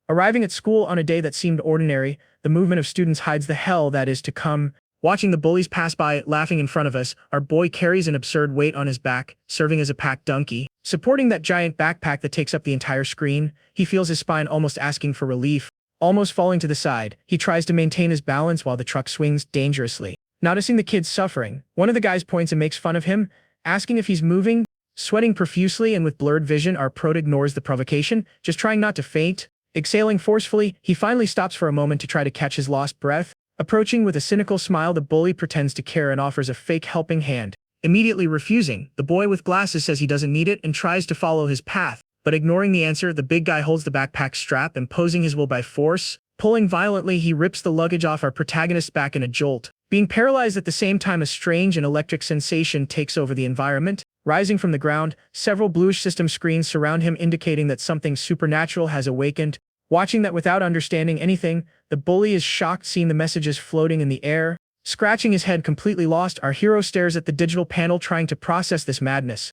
Arriving at school on a day that seemed ordinary, the movement of students hides the hell that is to come. Watching the bullies pass by, laughing in front of us, our boy carries an absurd weight on his back, serving as a pack donkey. Supporting that giant backpack that takes up the entire screen, he feels his spine almost asking for relief. Almost falling to the side, he tries to maintain his balance while the truck swings dangerously. Noticing the kid's suffering, one of the guys points and makes fun of him, asking if he's moving. Sweating profusely and with blurred vision, our prot ignores the provocation, just trying not to faint. Exhaling forcefully, he finally stops for a moment to try to catch his lost breath. Approaching with a cynical smile, the bully pretends to care and offers a fake helping hand. Immediately refusing, the boy with glasses says he doesn't need it and tries to follow his path. But ignoring the answer, the big guy holds the backpack strap, imposing his will by force. Pulling violently, he rips the luggage off our protagonist's back in a jolt. Being paralyzed at the same time, a strange and electric sensation takes over the environment. Rising from the ground, several bluish system screens surround him, indicating that something supernatural has awakened. Watching that without understanding anything, the bully is shocked seeing the messages floating in the air. Scratching his head completely lost, our hero stares at the digital panel trying to process this madness.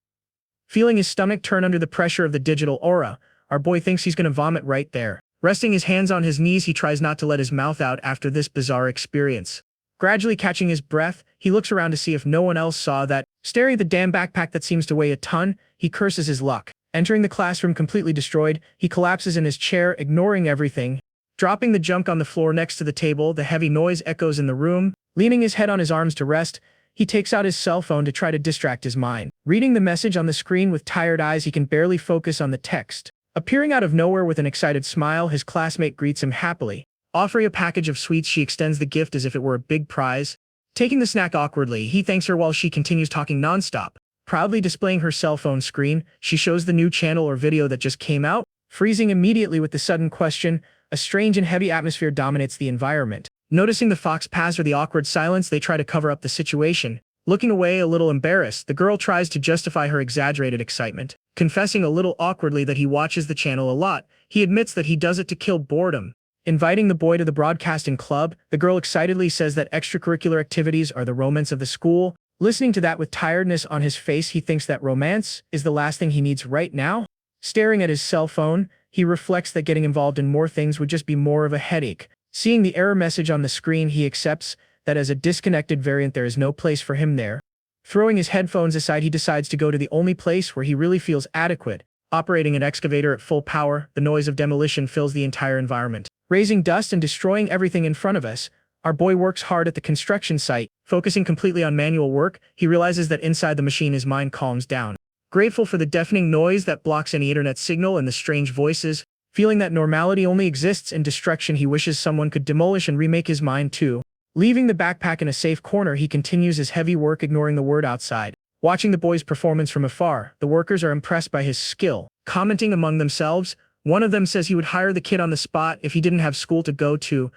Feeling his stomach turn under the pressure of the digital aura, our boy thinks he's gonna vomit right there. Resting his hands on his knees, he tries not to let his mouth out after this bizarre experience. Gradually catching his breath, he looks around to see if no one else saw that. Staring at the damn backpack that seems to weigh a ton, he curses his luck. Entering the classroom completely destroyed, he collapses in his chair, ignoring everything. Dropping the junk on the floor next to the table, the heavy noise echoes in the room. Leaning his head on his arms to rest, he takes out his cell phone to try to distract his mind. Reading the message on the screen with tired eyes, he can barely focus on the text. Appearing out of nowhere with an excited smile, his classmate greets him happily. Offering a package of sweets, she extends the gift as if it were a big prize. Taking the snack awkwardly, he thanks her while she continues talking nonstop. Proudly displaying her cell phone screen, she shows the new channel or video that just came out. Freezing immediately with the sudden question, a strange and heavy atmosphere dominates the environment. Noticing the fox pass or the awkward silence, they try to cover up the situation. Looking away a little embarrassed, the girl tries to justify her exaggerated excitement. Confessing a little awkwardly that he watches the channel a lot, he admits that he does it to kill boredom. Inviting the boy to the broadcasting club, the girl excitedly says that extracurricular activities are the romance of the school. Listening to that with tiredness on his face, he thinks that romance is the last thing he needs right now. Staring at his cell phone, he reflects that getting involved in more things would just be more of a headache. Seeing the error message on the screen, he accepts that as a disconnected variant there is no place for him there. Throwing his headphones aside, he decides to go to the only place where he really feels adequate. Operating an excavator at full power, the noise of demolition fills the entire environment. Raising dust and destroying everything in front of us, our boy works hard at the construction site. Focusing completely on manual work, he realizes that inside the machine his mind calms down. Grateful for the deafening noise that blocks any internet signal and the strange voices, feeling that normality only exists in destruction, he wishes someone could demolish and remake his mind too. Leaving the backpack in a safe corner, he continues his heavy work, ignoring the word outside. Watching the boy's performance from afar, the workers are impressed by his skill. Commenting among themselves, one of them says he would hire the kid on the spot if he didn't have school to go to.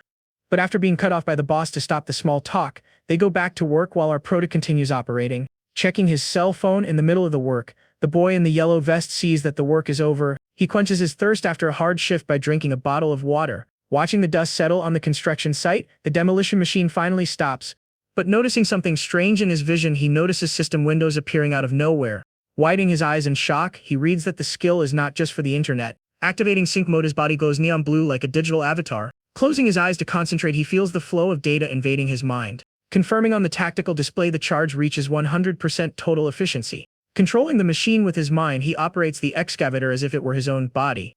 But after being cut off by the boss to stop the small talk, they go back to work while our prota continues operating. Checking his cell phone in the middle of the work, the boy in the yellow vest sees that the work is over. He quenches his thirst after a hard shift by drinking a bottle of water. Watching the dust settle on the construction site, the demolition machine finally stops. But noticing something strange in his vision, he notices system windows appearing out of nowhere. Widening his eyes in shock, he reads that the skill is not just for the internet. Activating sync mode, his body glows neon blue like a digital avatar. Closing his eyes to concentrate, he feels the flow of data invading his mind. Confirming on the tactical display, the charge reaches 100% total efficiency. Controlling the machine with his mind, he operates the excavator as if it were his own body.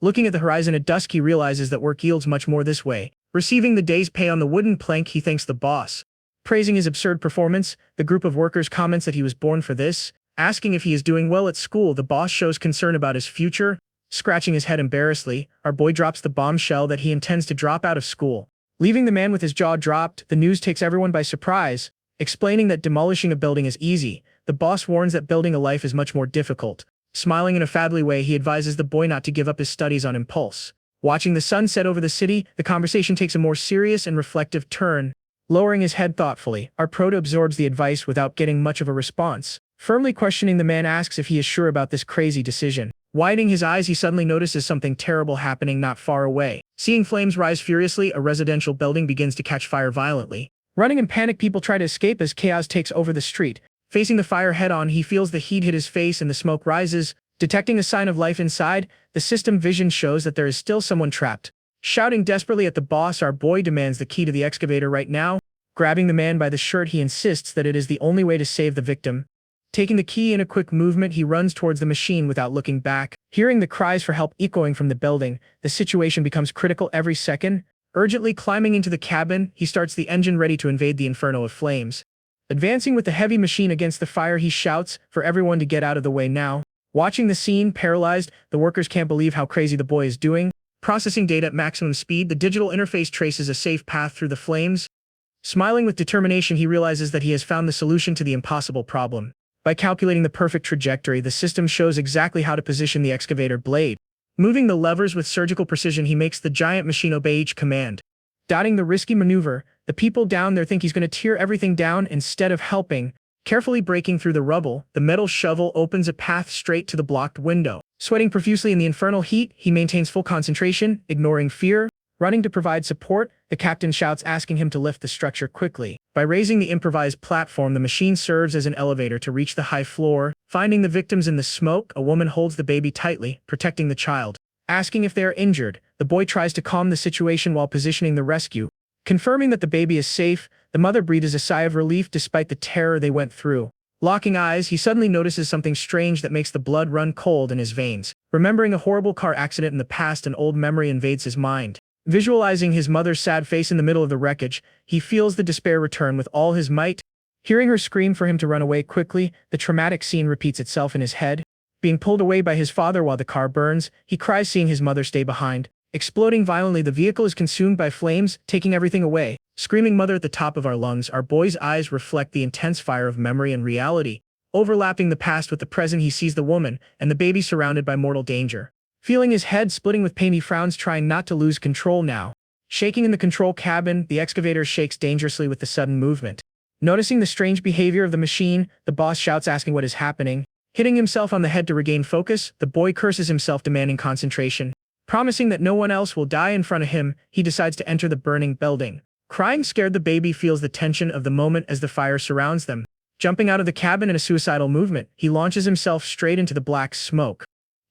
Looking at the horizon at dusk, he realizes that work yields much more this way. Receiving the day's pay on the wooden plank, he thanks the boss. Praising his absurd performance, the group of workers comments that he was born for this. Asking if he is doing well at school, the boss shows concern about his future. Scratching his head embarrassedly, our boy drops the bombshell that he intends to drop out of school. Leaving the man with his jaw dropped, the news takes everyone by surprise. Explaining that demolishing a building is easy, the boss warns that building a life is much more difficult. Smiling in a fatherly way, he advises the boy not to give up his studies on impulse. Watching the sun set over the city, the conversation takes a more serious and reflective turn. Lowering his head thoughtfully, our prota absorbs the advice without getting much of a response. Firmly questioning, the man asks if he is sure about this crazy decision. Widening his eyes, he suddenly notices something terrible happening not far away. Seeing flames rise furiously, a residential building begins to catch fire violently. Running in panic, people try to escape as chaos takes over the street. Facing the fire head-on, he feels the heat hit his face and the smoke rises. Detecting a sign of life inside, the system vision shows that there is still someone trapped. Shouting desperately at the boss, our boy demands the key to the excavator right now. Grabbing the man by the shirt, he insists that it is the only way to save the victim. Taking the key in a quick movement, he runs towards the machine without looking back. Hearing the cries for help echoing from the building, the situation becomes critical every second. Urgently climbing into the cabin, he starts the engine ready to invade the inferno of flames. Advancing with the heavy machine against the fire, he shouts for everyone to get out of the way now. Watching the scene, paralyzed, the workers can't believe how crazy the boy is doing. Processing data at maximum speed, the digital interface traces a safe path through the flames. Smiling with determination, he realizes that he has found the solution to the impossible problem. By calculating the perfect trajectory, the system shows exactly how to position the excavator blade. Moving the levers with surgical precision, he makes the giant machine obey each command. Doubting the risky maneuver, the people down there think he's going to tear everything down instead of helping. Carefully breaking through the rubble, the metal shovel opens a path straight to the blocked window. Sweating profusely in the infernal heat, he maintains full concentration, ignoring fear. Running to provide support, the captain shouts, asking him to lift the structure quickly. By raising the improvised platform, the machine serves as an elevator to reach the high floor. Finding the victims in the smoke, a woman holds the baby tightly, protecting the child. Asking if they are injured, the boy tries to calm the situation while positioning the rescue. Confirming that the baby is safe, the mother breathes a sigh of relief despite the terror they went through. Locking eyes, he suddenly notices something strange that makes the blood run cold in his veins. Remembering a horrible car accident in the past, an old memory invades his mind. Visualizing his mother's sad face in the middle of the wreckage, he feels the despair return with all his might. Hearing her scream for him to run away quickly, the traumatic scene repeats itself in his head. Being pulled away by his father while the car burns, he cries seeing his mother stay behind. Exploding violently, the vehicle is consumed by flames, taking everything away. Screaming mother at the top of our lungs, our boy's eyes reflect the intense fire of memory and reality. Overlapping the past with the present, he sees the woman and the baby surrounded by mortal danger. Feeling his head splitting with pain, he frowns, trying not to lose control now. Shaking in the control cabin, the excavator shakes dangerously with the sudden movement. Noticing the strange behavior of the machine, the boss shouts, asking what is happening. Hitting himself on the head to regain focus, the boy curses himself, demanding concentration. Promising that no one else will die in front of him, he decides to enter the burning building. Crying scared, the baby feels the tension of the moment as the fire surrounds them. Jumping out of the cabin in a suicidal movement, he launches himself straight into the black smoke.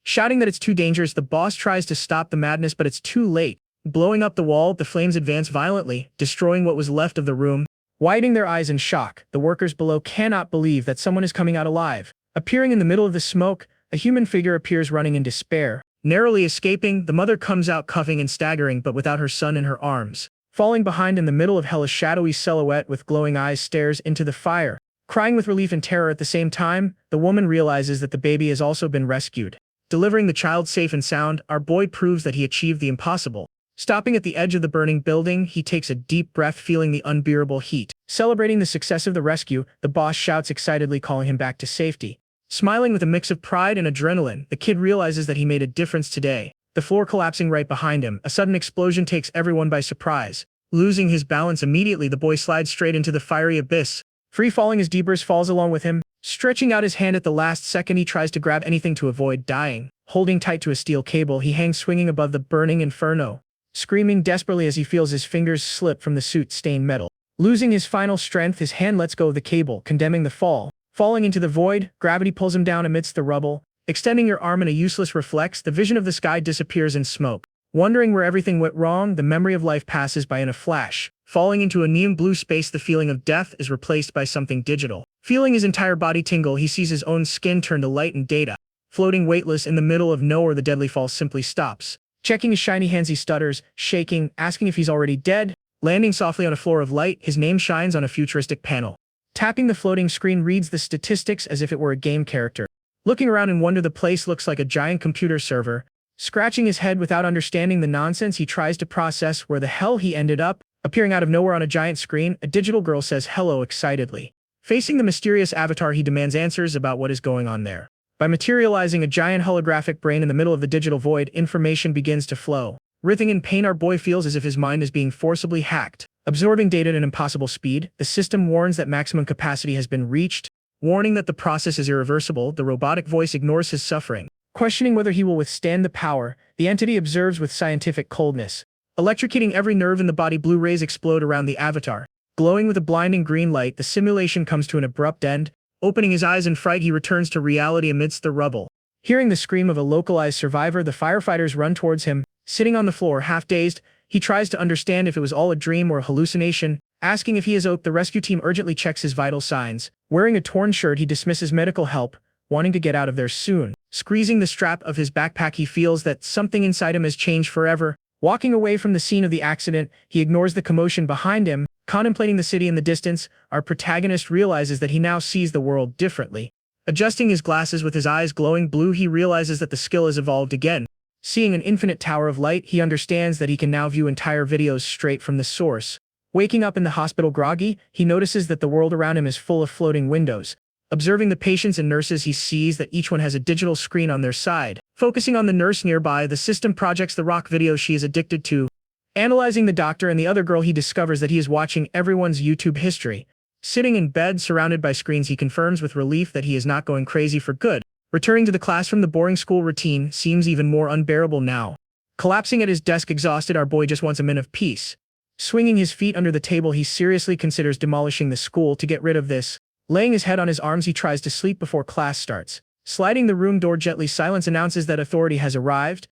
Shouting that it's too dangerous, the boss tries to stop the madness, but it's too late. Blowing up the wall, the flames advance violently, destroying what was left of the room. Widening their eyes in shock, the workers below cannot believe that someone is coming out alive. Appearing in the middle of the smoke, a human figure appears running in despair. Narrowly escaping, the mother comes out coughing and staggering, but without her son in her arms. Falling behind in the middle of hell, a shadowy silhouette with glowing eyes stares into the fire. Crying with relief and terror at the same time, the woman realizes that the baby has also been rescued. Delivering the child safe and sound, our boy proves that he achieved the impossible. Stopping at the edge of the burning building, he takes a deep breath, feeling the unbearable heat. Celebrating the success of the rescue, the boss shouts excitedly, calling him back to safety. Smiling with a mix of pride and adrenaline, the kid realizes that he made a difference today. The floor collapsing right behind him, a sudden explosion takes everyone by surprise. Losing his balance immediately, the boy slides straight into the fiery abyss. Free falling as Debris falls along with him. Stretching out his hand at the last second, he tries to grab anything to avoid dying. Holding tight to a steel cable, he hangs swinging above the burning inferno. Screaming desperately as he feels his fingers slip from the suit-stained metal. Losing his final strength, his hand lets go of the cable, condemning the fall. Falling into the void, gravity pulls him down amidst the rubble. Extending your arm in a useless reflex, the vision of the sky disappears in smoke. Wondering where everything went wrong, the memory of life passes by in a flash. Falling into a neon blue space, the feeling of death is replaced by something digital. Feeling his entire body tingle, he sees his own skin turn to light and data. Floating weightless in the middle of nowhere, the deadly fall simply stops. Checking his shiny hands, he stutters, shaking, asking if he's already dead. Landing softly on a floor of light, his name shines on a futuristic panel. Tapping the floating screen, reads the statistics as if it were a game character. Looking around in wonder, the place looks like a giant computer server. Scratching his head without understanding the nonsense, he tries to process where the hell he ended up. Appearing out of nowhere on a giant screen, a digital girl says hello excitedly. Facing the mysterious avatar, he demands answers about what is going on there. By materializing a giant holographic brain in the middle of the digital void, information begins to flow. Writhing in pain, our boy feels as if his mind is being forcibly hacked. Absorbing data at an impossible speed, the system warns that maximum capacity has been reached. Warning that the process is irreversible, the robotic voice ignores his suffering. Questioning whether he will withstand the power, the entity observes with scientific coldness. Electrocuting every nerve in the body, blue rays explode around the avatar. Glowing with a blinding green light, the simulation comes to an abrupt end. Opening his eyes in fright, he returns to reality amidst the rubble. Hearing the scream of a localized survivor, the firefighters run towards him. Sitting on the floor, half-dazed, he tries to understand if it was all a dream or a hallucination. Asking if he is okay, the rescue team urgently checks his vital signs. Wearing a torn shirt, he dismisses medical help, wanting to get out of there soon. Squeezing the strap of his backpack, he feels that something inside him has changed forever. Walking away from the scene of the accident, he ignores the commotion behind him. Contemplating the city in the distance, our protagonist realizes that he now sees the world differently. Adjusting his glasses with his eyes glowing blue, he realizes that the skill has evolved again. Seeing an infinite tower of light, he understands that he can now view entire videos straight from the source. Waking up in the hospital groggy, he notices that the world around him is full of floating windows. Observing the patients and nurses, he sees that each one has a digital screen on their side. Focusing on the nurse nearby, the system projects the rock videos she is addicted to. Analyzing the doctor and the other girl, he discovers that he is watching everyone's YouTube history. Sitting in bed, surrounded by screens, he confirms with relief that he is not going crazy for good. Returning to the classroom, the boring school routine seems even more unbearable now. Collapsing at his desk exhausted, our boy just wants a minute of peace. Swinging his feet under the table, he seriously considers demolishing the school to get rid of this. Laying his head on his arms, he tries to sleep before class starts. Sliding the room door gently, silence announces that authority has arrived.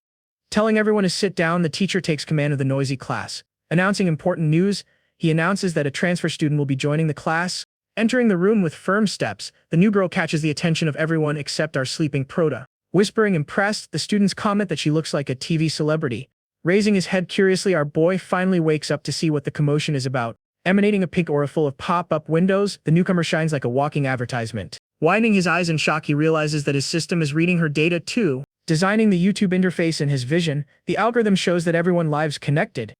Telling everyone to sit down, the teacher takes command of the noisy class. Announcing important news, he announces that a transfer student will be joining the class. Entering the room with firm steps, the new girl catches the attention of everyone except our sleeping prota. Whispering impressed, the students comment that she looks like a TV celebrity. Raising his head curiously, our boy finally wakes up to see what the commotion is about. Emanating a pink aura full of pop-up windows, the newcomer shines like a walking advertisement. Widening his eyes in shock, he realizes that his system is reading her data too. Designing the YouTube interface in his vision, the algorithm shows that everyone's lives connected.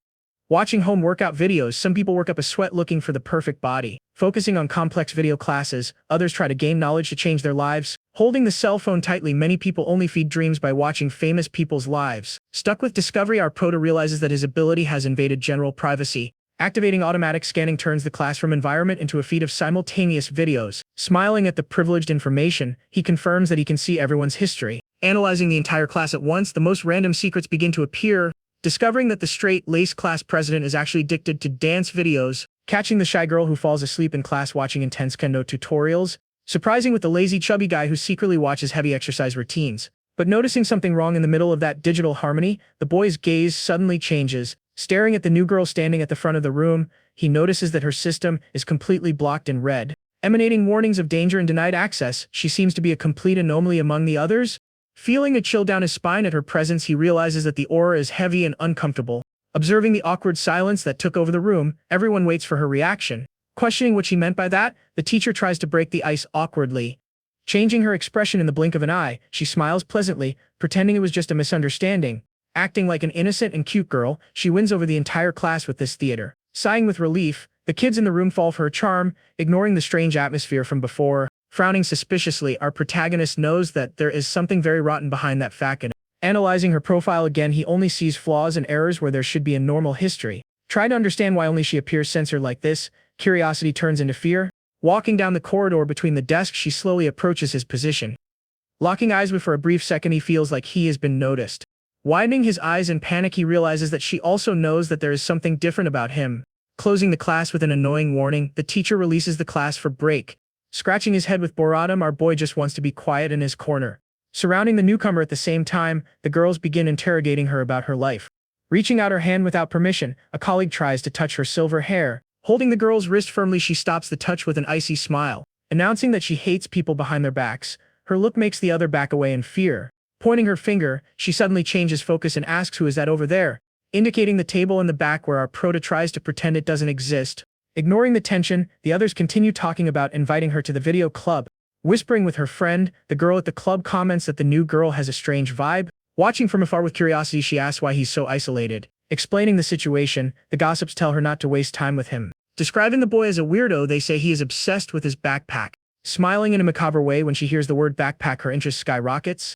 Watching home workout videos, some people work up a sweat looking for the perfect body. Focusing on complex video classes, others try to gain knowledge to change their lives. Holding the cell phone tightly, many people only feed dreams by watching famous people's lives. Stuck with discovery, our prota realizes that his ability has invaded general privacy. Activating automatic scanning turns the classroom environment into a feed of simultaneous videos. Smiling at the privileged information, he confirms that he can see everyone's history. Analyzing the entire class at once, the most random secrets begin to appear. Discovering that the straight-laced class president is actually addicted to dance videos. Catching the shy girl who falls asleep in class watching intense kendo tutorials. Surprising with the lazy chubby guy who secretly watches heavy exercise routines. But noticing something wrong in the middle of that digital harmony, the boy's gaze suddenly changes. Staring at the new girl standing at the front of the room, he notices that her system is completely blocked in red. Emanating warnings of danger and denied access, she seems to be a complete anomaly among the others. Feeling a chill down his spine at her presence, he realizes that the aura is heavy and uncomfortable. Observing the awkward silence that took over the room, everyone waits for her reaction. Questioning what she meant by that, the teacher tries to break the ice awkwardly. Changing her expression in the blink of an eye, she smiles pleasantly, pretending it was just a misunderstanding. Acting like an innocent and cute girl, she wins over the entire class with this theater. Sighing with relief, the kids in the room fall for her charm, ignoring the strange atmosphere from before. Frowning suspiciously, our protagonist knows that there is something very rotten behind that facade. Analyzing her profile again, he only sees flaws and errors where there should be a normal history. Trying to understand why only she appears censored like this, curiosity turns into fear. Walking down the corridor between the desks, she slowly approaches his position. Locking eyes with for a brief second, he feels like he has been noticed. Widening his eyes in panic, he realizes that she also knows that there is something different about him. Closing the class with an annoying warning, the teacher releases the class for break. Scratching his head with boredom, our boy just wants to be quiet in his corner. Surrounding the newcomer at the same time, the girls begin interrogating her about her life. Reaching out her hand without permission, a colleague tries to touch her silver hair. Holding the girl's wrist firmly, she stops the touch with an icy smile. Announcing that she hates people behind their backs, her look makes the other back away in fear. Pointing her finger, she suddenly changes focus and asks, "Who is that over there?" Indicating the table in the back where our prota tries to pretend it doesn't exist. Ignoring the tension, the others continue talking about inviting her to the video club. Whispering with her friend, the girl at the club comments that the new girl has a strange vibe. Watching from afar with curiosity, she asks why he's so isolated. Explaining the situation, the gossips tell her not to waste time with him. Describing the boy as a weirdo, they say he is obsessed with his backpack. Smiling in a macabre way when she hears the word backpack, her interest skyrockets.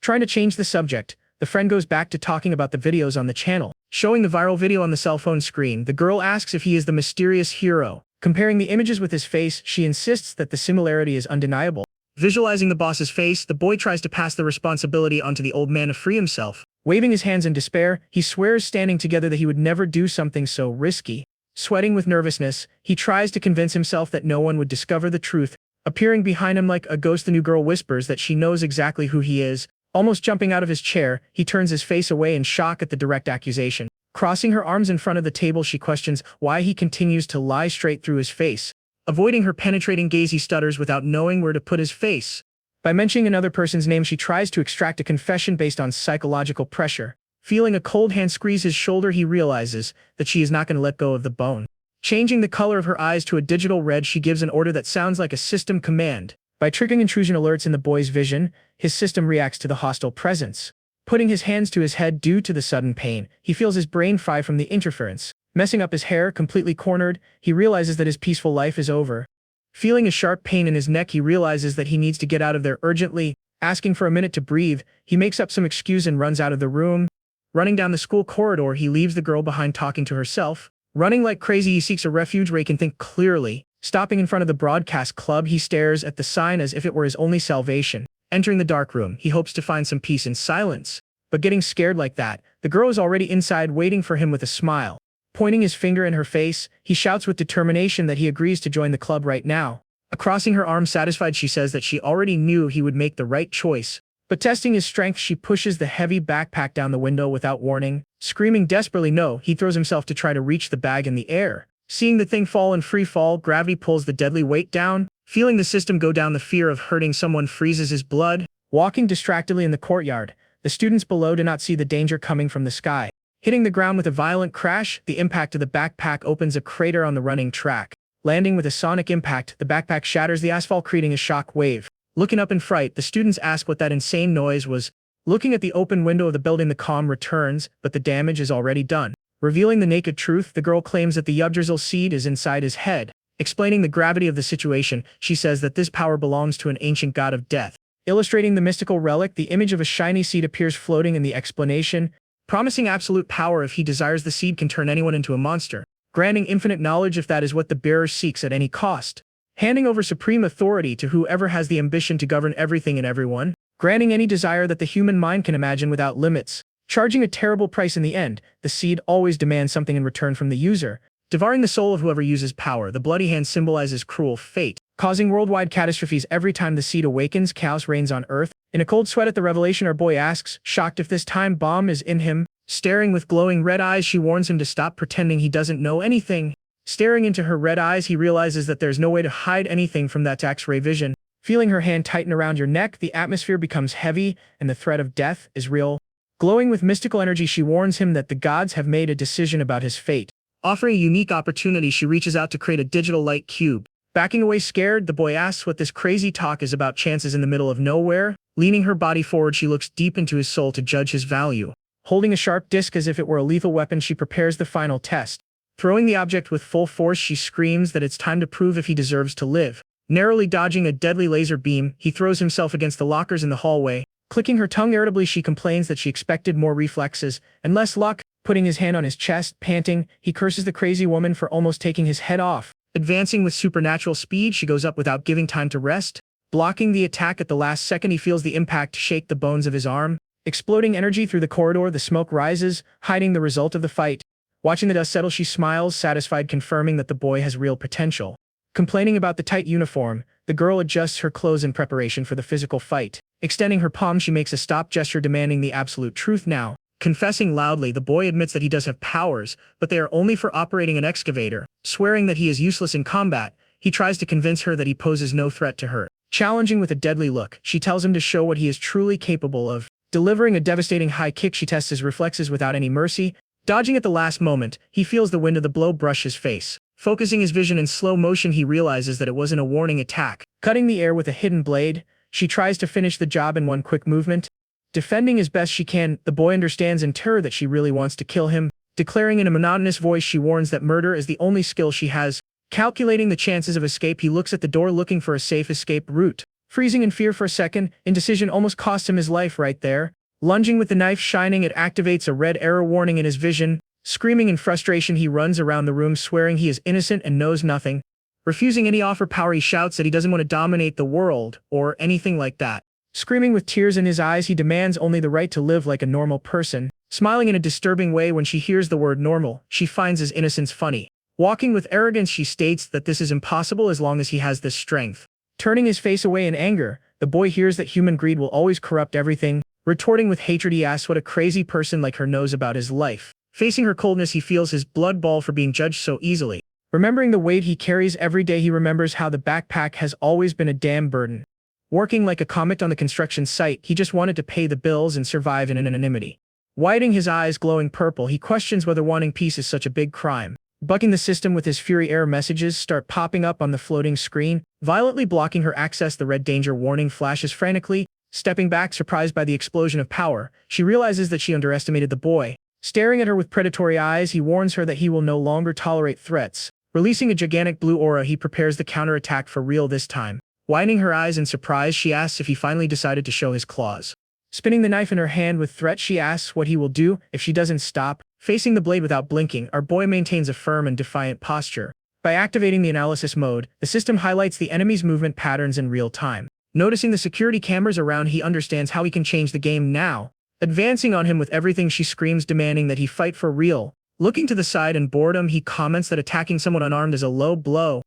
Trying to change the subject, the friend goes back to talking about the videos on the channel. Showing the viral video on the cell phone screen, the girl asks if he is the mysterious hero. Comparing the images with his face, she insists that the similarity is undeniable. Visualizing the boss's face, the boy tries to pass the responsibility onto the old man to free himself. Waving his hands in despair, he swears standing together that he would never do something so risky. Sweating with nervousness, he tries to convince himself that no one would discover the truth. Appearing behind him like a ghost, the new girl whispers that she knows exactly who he is. Almost jumping out of his chair, he turns his face away in shock at the direct accusation. Crossing her arms in front of the table, she questions why he continues to lie straight through his face. Avoiding her penetrating gaze, he stutters without knowing where to put his face. By mentioning another person's name, she tries to extract a confession based on psychological pressure. Feeling a cold hand squeeze his shoulder, he realizes that she is not going to let go of the bone. Changing the color of her eyes to a digital red, she gives an order that sounds like a system command. By triggering intrusion alerts in the boy's vision, his system reacts to the hostile presence. Putting his hands to his head due to the sudden pain, he feels his brain fry from the interference. Messing up his hair, completely cornered, he realizes that his peaceful life is over. Feeling a sharp pain in his neck, he realizes that he needs to get out of there urgently. Asking for a minute to breathe, he makes up some excuse and runs out of the room. Running down the school corridor, he leaves the girl behind talking to herself. Running like crazy, he seeks a refuge where he can think clearly. Stopping in front of the broadcast club, he stares at the sign as if it were his only salvation. Entering the dark room, he hopes to find some peace in silence. But getting scared like that, the girl is already inside waiting for him with a smile. Pointing his finger in her face, he shouts with determination that he agrees to join the club right now. Crossing her arms satisfied, she says that she already knew he would make the right choice. But testing his strength, she pushes the heavy backpack down the window without warning. Screaming desperately no, he throws himself to try to reach the bag in the air. Seeing the thing fall in free fall, gravity pulls the deadly weight down. Feeling the system go down, the fear of hurting someone freezes his blood. Walking distractedly in the courtyard, the students below do not see the danger coming from the sky. Hitting the ground with a violent crash, the impact of the backpack opens a crater on the running track. Landing with a sonic impact, the backpack shatters the asphalt, creating a shock wave. Looking up in fright, the students ask what that insane noise was. Looking at the open window of the building, the calm returns, but the damage is already done. Revealing the naked truth, the girl claims that the Yggdrasil seed is inside his head. Explaining the gravity of the situation, she says that this power belongs to an ancient god of death. Illustrating the mystical relic, the image of a shiny seed appears floating in the explanation, promising absolute power. If he desires, the seed can turn anyone into a monster, granting infinite knowledge if that is what the bearer seeks at any cost. Handing over supreme authority to whoever has the ambition to govern everything and everyone, granting any desire that the human mind can imagine without limits. Charging a terrible price in the end, the seed always demands something in return from the user. Devouring the soul of whoever uses power, the bloody hand symbolizes cruel fate, causing worldwide catastrophes every time the seed awakens. Chaos reigns on Earth. In a cold sweat at the revelation, our boy asks, shocked if this time bomb is in him. Staring with glowing red eyes, she warns him to stop pretending he doesn't know anything. Staring into her red eyes, he realizes that there's no way to hide anything from that X-ray vision. Feeling her hand tighten around your neck, the atmosphere becomes heavy, and the threat of death is real. Glowing with mystical energy, she warns him that the gods have made a decision about his fate. Offering a unique opportunity, she reaches out to create a digital light cube. Backing away scared, the boy asks what this crazy talk is about. Chances in the middle of nowhere. Leaning her body forward, she looks deep into his soul to judge his value. Holding a sharp disc as if it were a lethal weapon, she prepares the final test. Throwing the object with full force, she screams that it's time to prove if he deserves to live. Narrowly dodging a deadly laser beam, he throws himself against the lockers in the hallway. Clicking her tongue irritably, she complains that she expected more reflexes and less luck. Putting his hand on his chest, panting, he curses the crazy woman for almost taking his head off. Advancing with supernatural speed, she goes up without giving time to rest. Blocking the attack at the last second, he feels the impact shake the bones of his arm. Exploding energy through the corridor, the smoke rises, hiding the result of the fight. Watching the dust settle, she smiles, satisfied, confirming that the boy has real potential. Complaining about the tight uniform, the girl adjusts her clothes in preparation for the physical fight. Extending her palm, she makes a stop gesture demanding the absolute truth now. Confessing loudly, the boy admits that he does have powers, but they are only for operating an excavator. Swearing that he is useless in combat, he tries to convince her that he poses no threat to her. Challenging with a deadly look, she tells him to show what he is truly capable of. Delivering a devastating high kick, she tests his reflexes without any mercy. Dodging at the last moment, he feels the wind of the blow brush his face. Focusing his vision in slow motion, he realizes that it wasn't a warning attack. Cutting the air with a hidden blade, she tries to finish the job in one quick movement. Defending as best she can, the boy understands in terror that she really wants to kill him. Declaring in a monotonous voice, she warns that murder is the only skill she has. Calculating the chances of escape, he looks at the door looking for a safe escape route. Freezing in fear for a second, indecision almost cost him his life right there. Lunging with the knife shining, it activates a red error warning in his vision. Screaming in frustration, he runs around the room swearing he is innocent and knows nothing. Refusing any offer power, he shouts that he doesn't want to dominate the world, or anything like that. Screaming with tears in his eyes, he demands only the right to live like a normal person. Smiling in a disturbing way when she hears the word normal, she finds his innocence funny. Walking with arrogance, she states that this is impossible as long as he has this strength. Turning his face away in anger, the boy hears that human greed will always corrupt everything. Retorting with hatred, he asks what a crazy person like her knows about his life. Facing her coldness, he feels his blood boil for being judged so easily. Remembering the weight he carries every day, he remembers how the backpack has always been a damn burden. Working like a convict on the construction site, he just wanted to pay the bills and survive in anonymity. Widening his eyes glowing purple, he questions whether wanting peace is such a big crime. Bucking the system with his fury, error messages start popping up on the floating screen, violently blocking her access. The red danger warning flashes frantically. Stepping back, surprised by the explosion of power, she realizes that she underestimated the boy. Staring at her with predatory eyes, he warns her that he will no longer tolerate threats. Releasing a gigantic blue aura, he prepares the counterattack for real this time. Widening her eyes in surprise, she asks if he finally decided to show his claws. Spinning the knife in her hand with threat, she asks what he will do if she doesn't stop. Facing the blade without blinking, our boy maintains a firm and defiant posture. By activating the analysis mode, the system highlights the enemy's movement patterns in real time. Noticing the security cameras around, he understands how he can change the game now. Advancing on him with everything, she screams, demanding that he fight for real. Looking to the side in boredom, he comments that attacking someone unarmed is a low blow.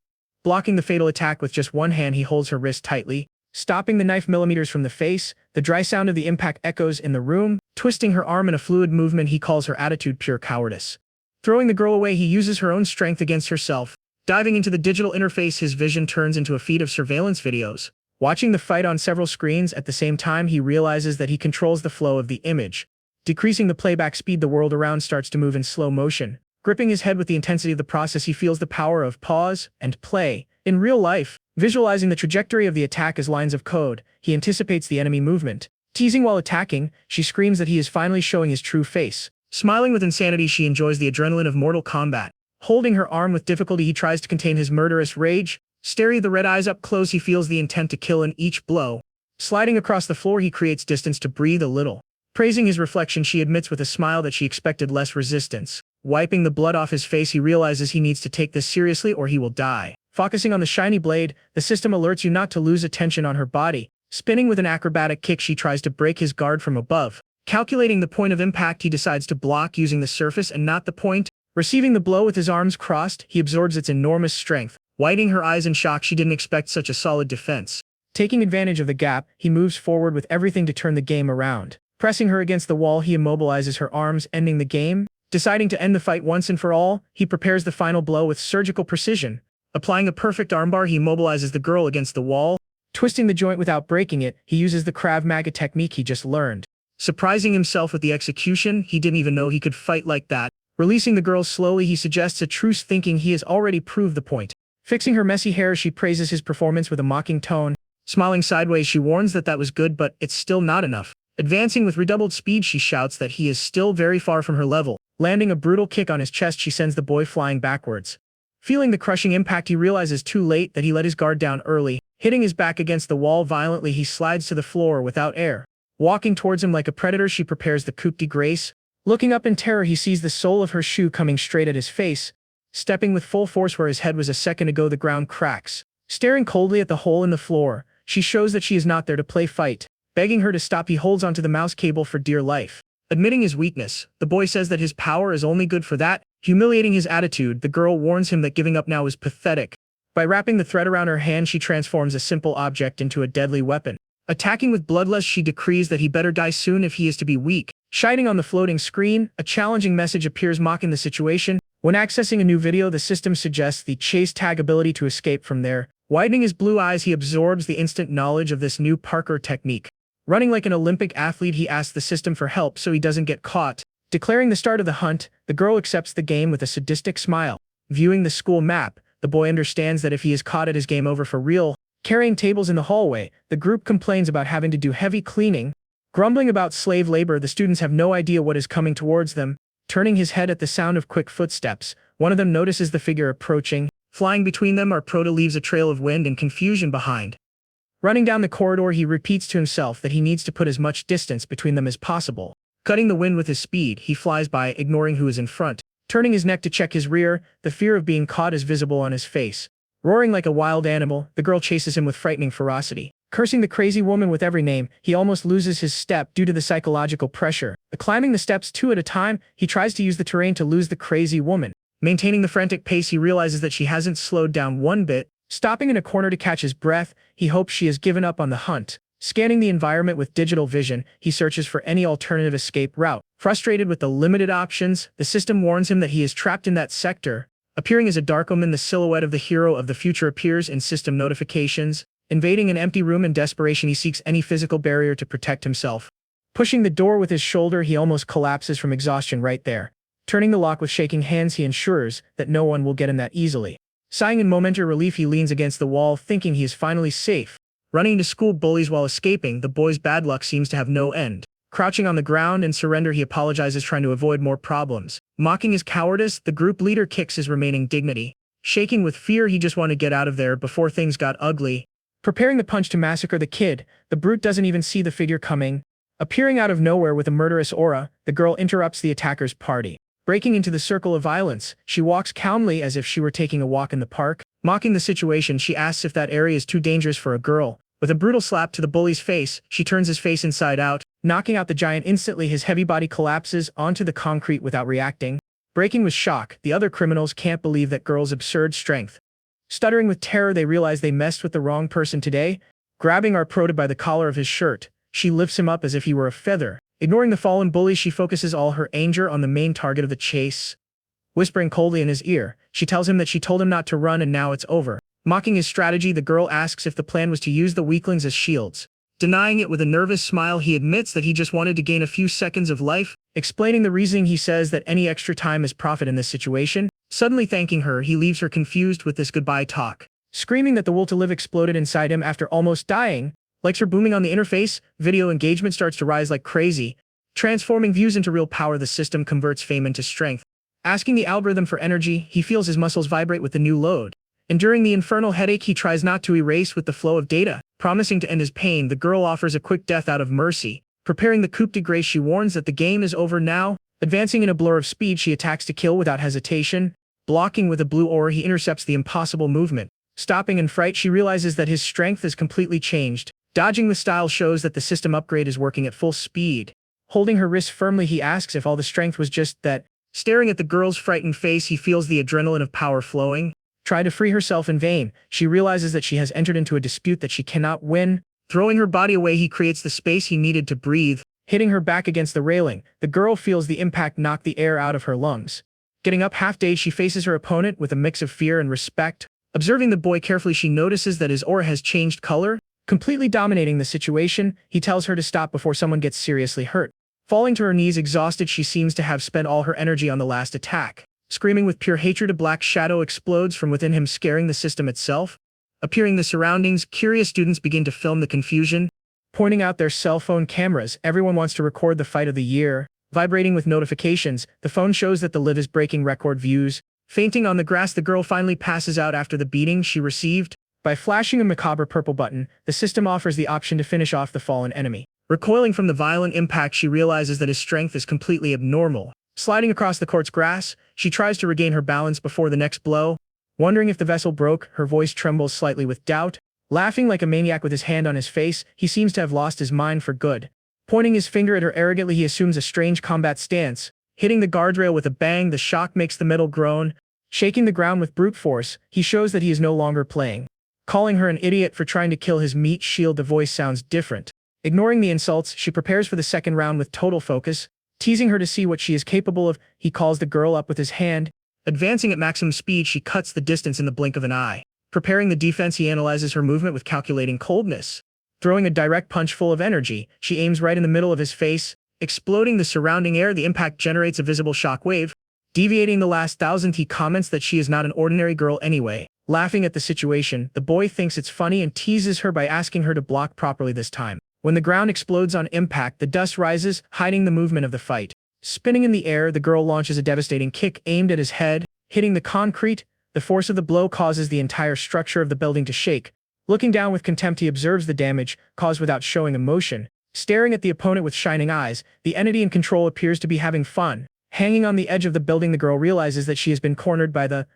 Blocking the fatal attack with just one hand, he holds her wrist tightly. Stopping the knife millimeters from the face, the dry sound of the impact echoes in the room. Twisting her arm in a fluid movement, he calls her attitude pure cowardice. Throwing the girl away, he uses her own strength against herself. Diving into the digital interface, his vision turns into a feed of surveillance videos. Watching the fight on several screens at the same time, he realizes that he controls the flow of the image. Decreasing the playback speed, the world around starts to move in slow motion. Gripping his head with the intensity of the process, he feels the power of pause and play. In real life, visualizing the trajectory of the attack as lines of code, he anticipates the enemy movement. Teasing while attacking, she screams that he is finally showing his true face. Smiling with insanity, she enjoys the adrenaline of Mortal Kombat. Holding her arm with difficulty, he tries to contain his murderous rage. Staring the red eyes up close, he feels the intent to kill in each blow. Sliding across the floor, he creates distance to breathe a little. Praising his reflection, she admits with a smile that she expected less resistance. Wiping the blood off his face, he realizes he needs to take this seriously or he will die. Focusing on the shiny blade, the system alerts you not to lose attention on her body. Spinning with an acrobatic kick, she tries to break his guard from above. Calculating the point of impact, he decides to block using the surface and not the point. Receiving the blow with his arms crossed, he absorbs its enormous strength. Widening her eyes in shock, she didn't expect such a solid defense. Taking advantage of the gap, he moves forward with everything to turn the game around. Pressing her against the wall, he immobilizes her arms, ending the game. Deciding to end the fight once and for all, he prepares the final blow with surgical precision. Applying a perfect armbar, he immobilizes the girl against the wall. Twisting the joint without breaking it, he uses the Krav Maga technique he just learned. Surprising himself with the execution, he didn't even know he could fight like that. Releasing the girl slowly, he suggests a truce, thinking he has already proved the point. Fixing her messy hair, she praises his performance with a mocking tone. Smiling sideways, she warns that was good, but it's still not enough. Advancing with redoubled speed, she shouts that he is still very far from her level. Landing a brutal kick on his chest, she sends the boy flying backwards. Feeling the crushing impact, he realizes too late that he let his guard down early. Hitting his back against the wall violently, he slides to the floor without air. Walking towards him like a predator, she prepares the coup de grace. Looking up in terror, he sees the sole of her shoe coming straight at his face. Stepping with full force where his head was a second ago, the ground cracks. Staring coldly at the hole in the floor, she shows that she is not there to play fight. Begging her to stop, he holds onto the mouse cable for dear life. Admitting his weakness, the boy says that his power is only good for that. Humiliating his attitude, the girl warns him that giving up now is pathetic. By wrapping the thread around her hand, she transforms a simple object into a deadly weapon. Attacking with bloodlust, she decrees that he better die soon if he is to be weak. Shining on the floating screen, a challenging message appears mocking the situation. When accessing a new video, the system suggests the chase tag ability to escape from there. Widening his blue eyes, he absorbs the instant knowledge of this new parkour technique. Running like an Olympic athlete, he asks the system for help so he doesn't get caught. Declaring the start of the hunt, the girl accepts the game with a sadistic smile. Viewing the school map, the boy understands that if he is caught, it is game over for real. Carrying tables in the hallway, the group complains about having to do heavy cleaning. Grumbling about slave labor, the students have no idea what is coming towards them. Turning his head at the sound of quick footsteps, one of them notices the figure approaching. Flying between them, our prota leaves a trail of wind and confusion behind. Running down the corridor, he repeats to himself that he needs to put as much distance between them as possible. Cutting the wind with his speed, he flies by, ignoring who is in front. Turning his neck to check his rear, the fear of being caught is visible on his face. Roaring like a wild animal, the girl chases him with frightening ferocity. Cursing the crazy woman with every name, he almost loses his step due to the psychological pressure. Climbing the steps 2 at a time, he tries to use the terrain to lose the crazy woman. Maintaining the frantic pace, he realizes that she hasn't slowed down one bit. Stopping in a corner to catch his breath, he hopes she has given up on the hunt. Scanning the environment with digital vision, he searches for any alternative escape route. Frustrated with the limited options, the system warns him that he is trapped in that sector. Appearing as a dark omen, the silhouette of the hero of the future appears in system notifications. Invading an empty room in desperation, he seeks any physical barrier to protect himself. Pushing the door with his shoulder, he almost collapses from exhaustion right there. Turning the lock with shaking hands, he ensures that no one will get him that easily. Sighing in momentary relief, he leans against the wall, thinking he is finally safe. Running into school bullies while escaping, the boy's bad luck seems to have no end. Crouching on the ground in surrender, he apologizes, trying to avoid more problems. Mocking his cowardice, the group leader kicks his remaining dignity. Shaking with fear, he just wanted to get out of there before things got ugly. Preparing the punch to massacre the kid, the brute doesn't even see the figure coming. Appearing out of nowhere with a murderous aura, the girl interrupts the attacker's party. Breaking into the circle of violence, she walks calmly as if she were taking a walk in the park. Mocking the situation, she asks if that area is too dangerous for a girl. With a brutal slap to the bully's face, she turns his face inside out, knocking out the giant instantly. His heavy body collapses onto the concrete without reacting. Breaking with shock, the other criminals can't believe that girl's absurd strength. Stuttering with terror, they realize they messed with the wrong person today. Grabbing our prota by the collar of his shirt, she lifts him up as if he were a feather. Ignoring the fallen bully, she focuses all her anger on the main target of the chase. Whispering coldly in his ear, she tells him that she told him not to run and now it's over. Mocking his strategy, the girl asks if the plan was to use the weaklings as shields. Denying it with a nervous smile, he admits that he just wanted to gain a few seconds of life. Explaining the reasoning, he says that any extra time is profit in this situation. Suddenly thanking her, he leaves her confused with this goodbye talk. Screaming that the will to live exploded inside him after almost dying. Lights are booming on the interface, video engagement starts to rise like crazy. Transforming views into real power, the system converts fame into strength. Asking the algorithm for energy, he feels his muscles vibrate with the new load. Enduring the infernal headache, he tries not to erase with the flow of data. Promising to end his pain, the girl offers a quick death out of mercy. Preparing the coup de grace, she warns that the game is over now. Advancing in a blur of speed, she attacks to kill without hesitation. Blocking with a blue aura, he intercepts the impossible movement. Stopping in fright, she realizes that his strength is completely changed. Dodging with style shows that the system upgrade is working at full speed. Holding her wrist firmly, he asks if all the strength was just that. Staring at the girl's frightened face, he feels the adrenaline of power flowing. Trying to free herself in vain, she realizes that she has entered into a dispute that she cannot win. Throwing her body away, he creates the space he needed to breathe. Hitting her back against the railing, the girl feels the impact knock the air out of her lungs. Getting up half-dazed, she faces her opponent with a mix of fear and respect. Observing the boy carefully, she notices that his aura has changed color. Completely dominating the situation, he tells her to stop before someone gets seriously hurt. Falling to her knees exhausted, she seems to have spent all her energy on the last attack. Screaming with pure hatred, a black shadow explodes from within him, scaring the system itself. Appearing the surroundings, curious students begin to film the confusion. Pointing out their cell phone cameras, everyone wants to record the fight of the year. Vibrating with notifications, the phone shows that the live is breaking record views. Fainting on the grass, the girl finally passes out after the beating she received. By flashing a macabre purple button, the system offers the option to finish off the fallen enemy. Recoiling from the violent impact, she realizes that his strength is completely abnormal. Sliding across the court's grass, she tries to regain her balance before the next blow. Wondering if the vessel broke, her voice trembles slightly with doubt. Laughing like a maniac with his hand on his face, he seems to have lost his mind for good. Pointing his finger at her arrogantly, he assumes a strange combat stance. Hitting the guardrail with a bang, the shock makes the metal groan. Shaking the ground with brute force, he shows that he is no longer playing. Calling her an idiot for trying to kill his meat shield, the voice sounds different. Ignoring the insults, she prepares for the second round with total focus. Teasing her to see what she is capable of, he calls the girl up with his hand. Advancing at maximum speed, she cuts the distance in the blink of an eye. Preparing the defense, he analyzes her movement with calculating coldness. Throwing a direct punch full of energy, she aims right in the middle of his face. Exploding the surrounding air, the impact generates a visible shock wave. Deviating the last thousandth, he comments that she is not an ordinary girl anyway. Laughing at the situation, the boy thinks it's funny and teases her by asking her to block properly this time. When the ground explodes on impact, the dust rises, hiding the movement of the fight. Spinning in the air, the girl launches a devastating kick aimed at his head, hitting the concrete. The force of the blow causes the entire structure of the building to shake. Looking down with contempt, he observes the damage, caused without showing emotion. Staring at the opponent with shining eyes, the entity in control appears to be having fun. Hanging on the edge of the building, the girl realizes that she has been cornered by the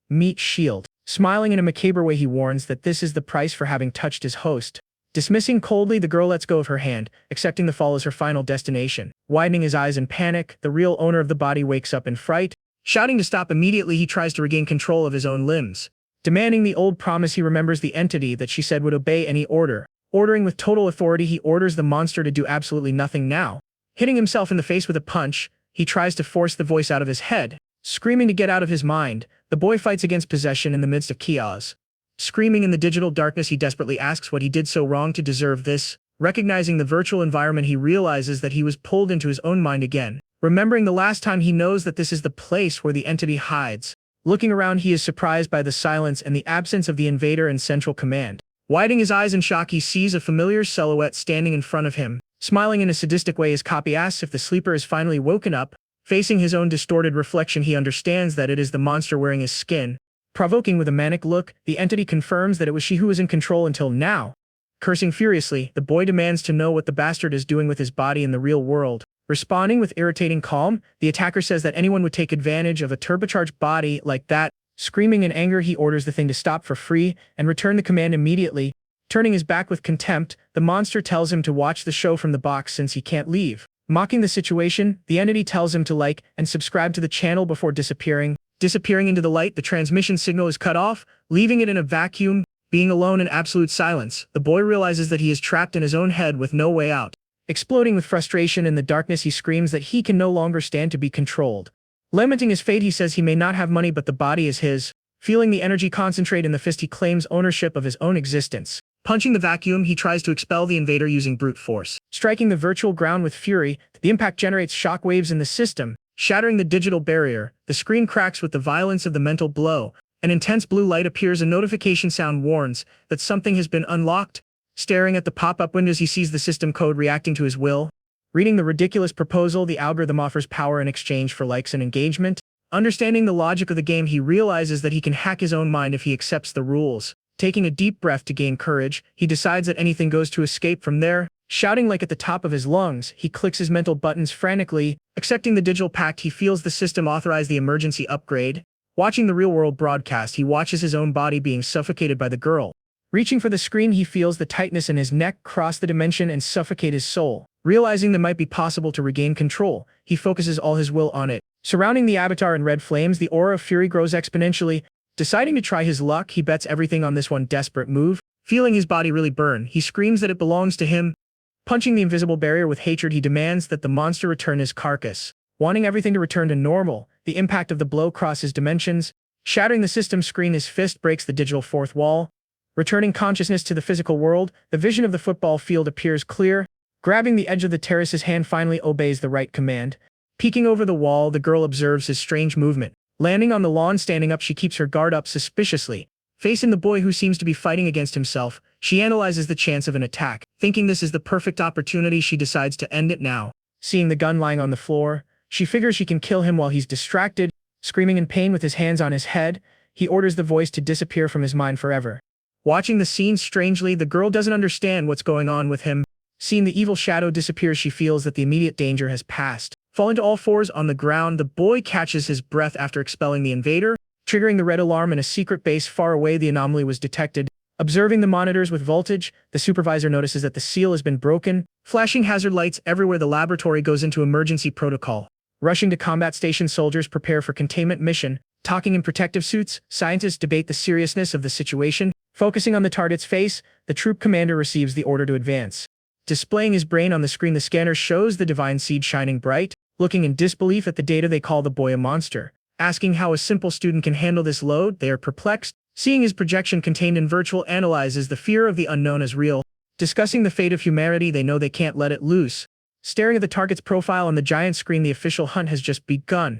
meat shield. Smiling in a macabre way, he warns that this is the price for having touched his host. Dismissing coldly, the girl lets go of her hand, accepting the fall as her final destination. Widening his eyes in panic, the real owner of the body wakes up in fright. Shouting to stop immediately, he tries to regain control of his own limbs. Demanding the old promise, he remembers the entity that she said would obey any order. Ordering with total authority, he orders the monster to do absolutely nothing now. Hitting himself in the face with a punch, he tries to force the voice out of his head. Screaming to get out of his mind, the boy fights against possession in the midst of chaos. Screaming in the digital darkness, he desperately asks what he did so wrong to deserve this. Recognizing the virtual environment, he realizes that he was pulled into his own mind again. Remembering the last time, he knows that this is the place where the entity hides. Looking around, he is surprised by the silence and the absence of the invader and central command. Widening his eyes in shock, he sees a familiar silhouette standing in front of him. Smiling in a sadistic way, his copy asks if the sleeper is finally woken up. Facing his own distorted reflection, he understands that it is the monster wearing his skin. Provoking with a manic look, the entity confirms that it was she who was in control until now. Cursing furiously, the boy demands to know what the bastard is doing with his body in the real world. Responding with irritating calm, the attacker says that anyone would take advantage of a turbocharged body like that. Screaming in anger, he orders the thing to stop for free and return the command immediately. Turning his back with contempt, the monster tells him to watch the show from the box since he can't leave. Mocking the situation, the entity tells him to like and subscribe to the channel before disappearing. Disappearing into the light, the transmission signal is cut off, leaving it in a vacuum. Being alone in absolute silence, the boy realizes that he is trapped in his own head with no way out. Exploding with frustration in the darkness, he screams that he can no longer stand to be controlled. Lamenting his fate, he says he may not have money, but the body is his. Feeling the energy concentrate in the fist, he claims ownership of his own existence. Punching the vacuum, he tries to expel the invader using brute force. Striking the virtual ground with fury, the impact generates shock waves in the system, shattering the digital barrier. The screen cracks with the violence of the mental blow. An intense blue light appears. A notification sound warns that something has been unlocked. Staring at the pop-up windows, he sees the system code reacting to his will. Reading the ridiculous proposal, the algorithm offers power in exchange for likes and engagement. Understanding the logic of the game, he realizes that he can hack his own mind if he accepts the rules. Taking a deep breath to gain courage, he decides that anything goes to escape from there. Shouting like at the top of his lungs, he clicks his mental buttons frantically. Accepting the digital pact, he feels the system authorize the emergency upgrade. Watching the real-world broadcast, he watches his own body being suffocated by the girl. Reaching for the screen, he feels the tightness in his neck cross the dimension and suffocate his soul. Realizing that might be possible to regain control, he focuses all his will on it. Surrounding the avatar in red flames, the aura of fury grows exponentially. Deciding to try his luck, he bets everything on this one desperate move. Feeling his body really burn, he screams that it belongs to him. Punching the invisible barrier with hatred, he demands that the monster return his carcass. Wanting everything to return to normal, the impact of the blow crosses dimensions. Shattering the system screen, his fist breaks the digital fourth wall. Returning consciousness to the physical world, the vision of the football field appears clear. Grabbing the edge of the terrace, his hand finally obeys the right command. Peeking over the wall, the girl observes his strange movement. Landing on the lawn, standing up, she keeps her guard up suspiciously. Facing the boy who seems to be fighting against himself, she analyzes the chance of an attack. Thinking this is the perfect opportunity, she decides to end it now. Seeing the gun lying on the floor, she figures she can kill him while he's distracted. Screaming in pain with his hands on his head, he orders the voice to disappear from his mind forever. Watching the scene strangely, the girl doesn't understand what's going on with him. Seeing the evil shadow disappear, she feels that the immediate danger has passed. Falling to all fours on the ground, the boy catches his breath after expelling the invader. Triggering the red alarm in a secret base far away, the anomaly was detected. Observing the monitors with voltage, the supervisor notices that the seal has been broken. Flashing hazard lights everywhere, the laboratory goes into emergency protocol. Rushing to combat station, soldiers prepare for containment mission. Talking in protective suits, scientists debate the seriousness of the situation. Focusing on the target's face, the troop commander receives the order to advance. Displaying his brain on the screen, the scanner shows the divine seed shining bright. Looking in disbelief at the data, they call the boy a monster. Asking how a simple student can handle this load, they are perplexed. Seeing his projection contained in virtual analyzes the fear of the unknown as real. Discussing the fate of humanity, they know they can't let it loose. Staring at the target's profile on the giant screen, the official hunt has just begun.